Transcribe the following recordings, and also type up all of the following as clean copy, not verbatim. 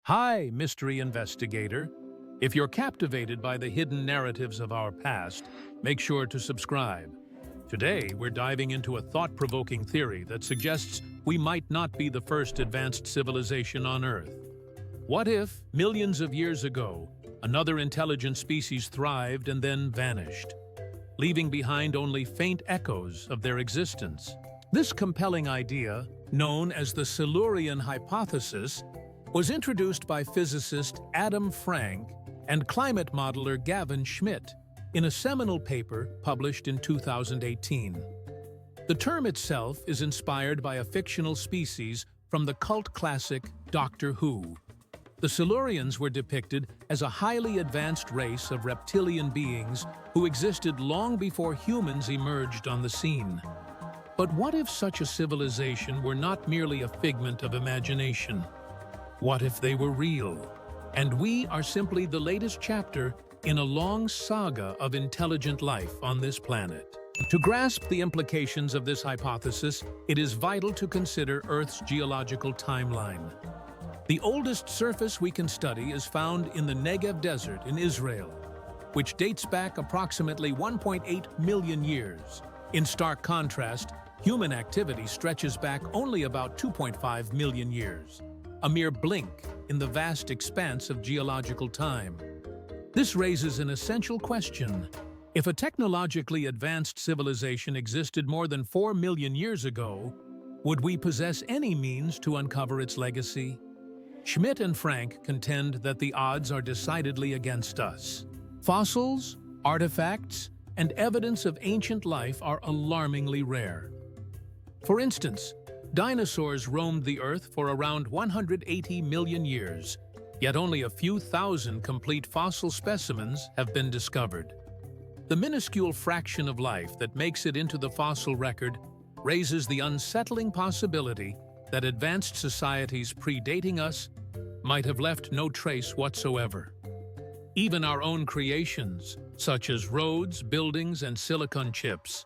Hi, mystery investigator. If you're captivated by the hidden narratives of our past, make sure to subscribe. Today, we're diving into a thought-provoking theory that suggests we might not be the first advanced civilization on Earth. What if, millions of years ago, another intelligent species thrived and then vanished, leaving behind only faint echoes of their existence? This compelling idea, known as the Silurian Hypothesis, was introduced by physicist Adam Frank and climate modeler Gavin Schmidt in a seminal paper published in 2018. The term itself is inspired by a fictional species from the cult classic Doctor Who. The Silurians were depicted as a highly advanced race of reptilian beings who existed long before humans emerged on the scene. But what if such a civilization were not merely a figment of imagination? What if they were real? And we are simply the latest chapter in a long saga of intelligent life on this planet. To grasp the implications of this hypothesis, it is vital to consider Earth's geological timeline. The oldest surface we can study is found in the Negev Desert in Israel, which dates back approximately 1.8 million years. In stark contrast, human activity stretches back only about 2.5 million years. A mere blink in the vast expanse of geological time. This raises an essential question. If a technologically advanced civilization existed more than 4 million years ago, would we possess any means to uncover its legacy? Schmidt and Frank contend that the odds are decidedly against us. Fossils, artifacts, and evidence of ancient life are alarmingly rare. For instance, dinosaurs roamed the Earth for around 180 million years, yet only a few thousand complete fossil specimens have been discovered. The minuscule fraction of life that makes it into the fossil record raises the unsettling possibility that advanced societies predating us might have left no trace whatsoever. Even our own creations, such as roads, buildings, and silicon chips,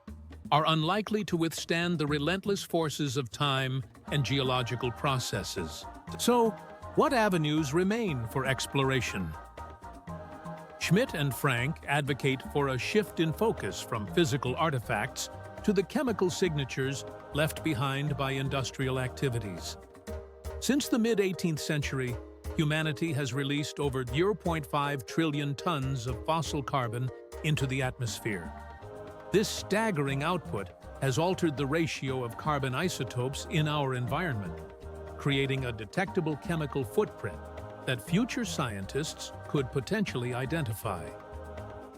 are unlikely to withstand the relentless forces of time and geological processes. So, what avenues remain for exploration? Schmidt and Frank advocate for a shift in focus from physical artifacts to the chemical signatures left behind by industrial activities. Since the mid-18th century, humanity has released over 0.5 trillion tons of fossil carbon into the atmosphere. This staggering output has altered the ratio of carbon isotopes in our environment, creating a detectable chemical footprint that future scientists could potentially identify.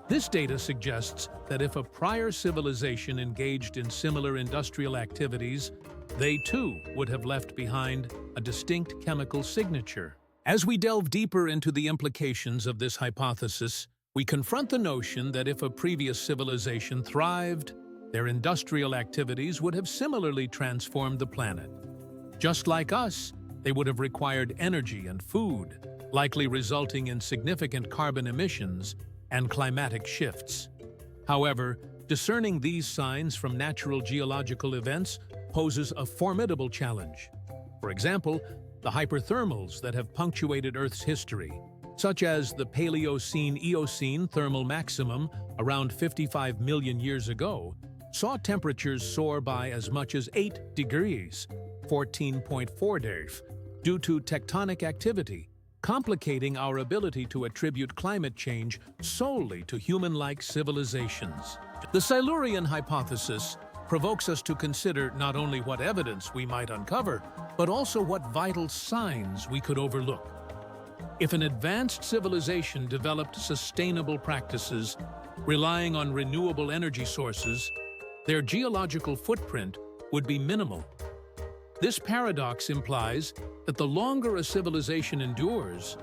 This data suggests that if a prior civilization engaged in similar industrial activities, they too would have left behind a distinct chemical signature. As we delve deeper into the implications of this hypothesis, we confront the notion that if a previous civilization thrived, their industrial activities would have similarly transformed the planet. Just like us, they would have required energy and food, likely resulting in significant carbon emissions and climatic shifts. However, discerning these signs from natural geological events poses a formidable challenge. For example, the hyperthermals that have punctuated Earth's history, such as the Paleocene-Eocene thermal maximum around 55 million years ago, saw temperatures soar by as much as 8 degrees, 14.4 days, due to tectonic activity, complicating our ability to attribute climate change solely to human-like civilizations. The Silurian hypothesis provokes us to consider not only what evidence we might uncover, but also what vital signs we could overlook. If an advanced civilization developed sustainable practices, relying on renewable energy sources, their geological footprint would be minimal. This paradox implies that the longer a civilization endures,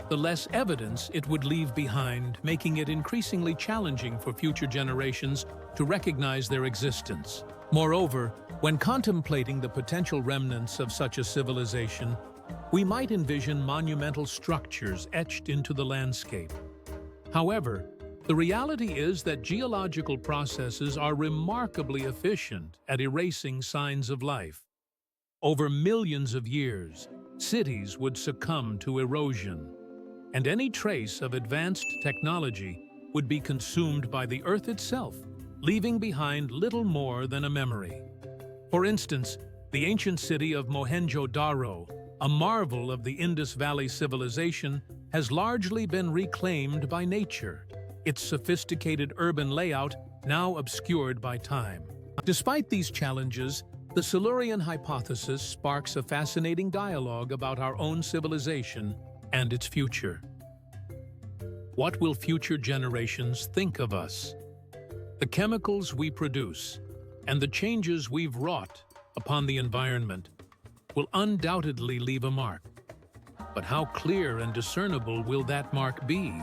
the less evidence it would leave behind, making it increasingly challenging for future generations to recognize their existence. Moreover, when contemplating the potential remnants of such a civilization, we might envision monumental structures etched into the landscape. However, the reality is that geological processes are remarkably efficient at erasing signs of life. Over millions of years, cities would succumb to erosion, and any trace of advanced technology would be consumed by the Earth itself, leaving behind little more than a memory. For instance, the ancient city of Mohenjo-Daro, a marvel of the Indus Valley civilization, has largely been reclaimed by nature, its sophisticated urban layout now obscured by time. Despite these challenges, the Silurian Hypothesis sparks a fascinating dialogue about our own civilization and its future. What will future generations think of us? The chemicals we produce and the changes we've wrought upon the environment will undoubtedly leave a mark. But how clear and discernible will that mark be?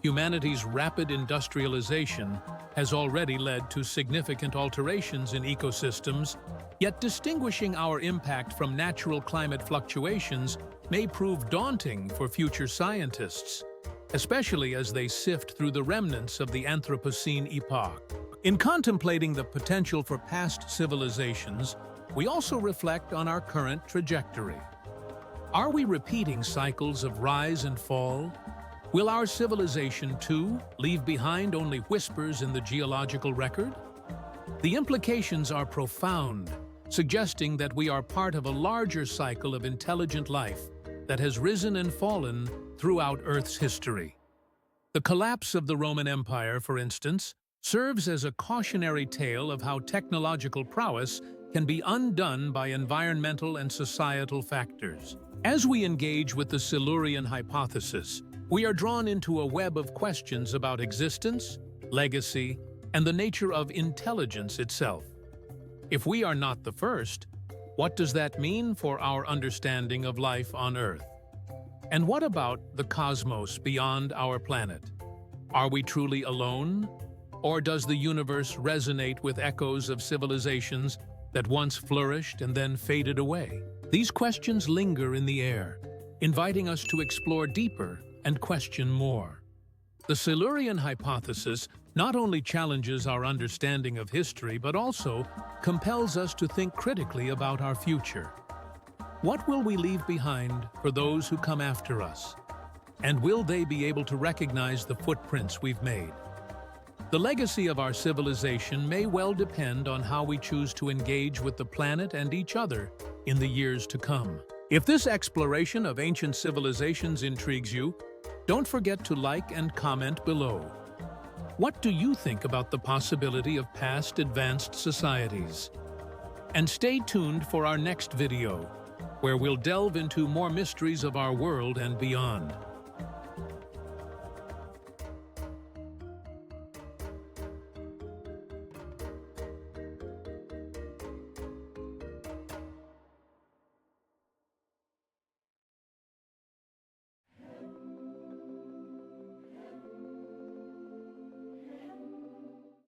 Humanity's rapid industrialization has already led to significant alterations in ecosystems, yet distinguishing our impact from natural climate fluctuations may prove daunting for future scientists, especially as they sift through the remnants of the Anthropocene epoch. In contemplating the potential for past civilizations, we also reflect on our current trajectory. Are we repeating cycles of rise and fall? Will our civilization, too, leave behind only whispers in the geological record? The implications are profound, suggesting that we are part of a larger cycle of intelligent life that has risen and fallen throughout Earth's history. The collapse of the Roman Empire, for instance, serves as a cautionary tale of how technological prowess can be undone by environmental and societal factors. As we engage with the Silurian Hypothesis, we are drawn into a web of questions about existence, legacy, and the nature of intelligence itself. If we are not the first, what does that mean for our understanding of life on Earth? And what about the cosmos beyond our planet? Are we truly alone? Or does the universe resonate with echoes of civilizations that once flourished and then faded away? These questions linger in the air, inviting us to explore deeper and question more. The Silurian Hypothesis not only challenges our understanding of history, but also compels us to think critically about our future. What will we leave behind for those who come after us? And will they be able to recognize the footprints we've made? The legacy of our civilization may well depend on how we choose to engage with the planet and each other in the years to come. If this exploration of ancient civilizations intrigues you, don't forget to like and comment below. What do you think about the possibility of past advanced societies? And stay tuned for our next video, where we'll delve into more mysteries of our world and beyond.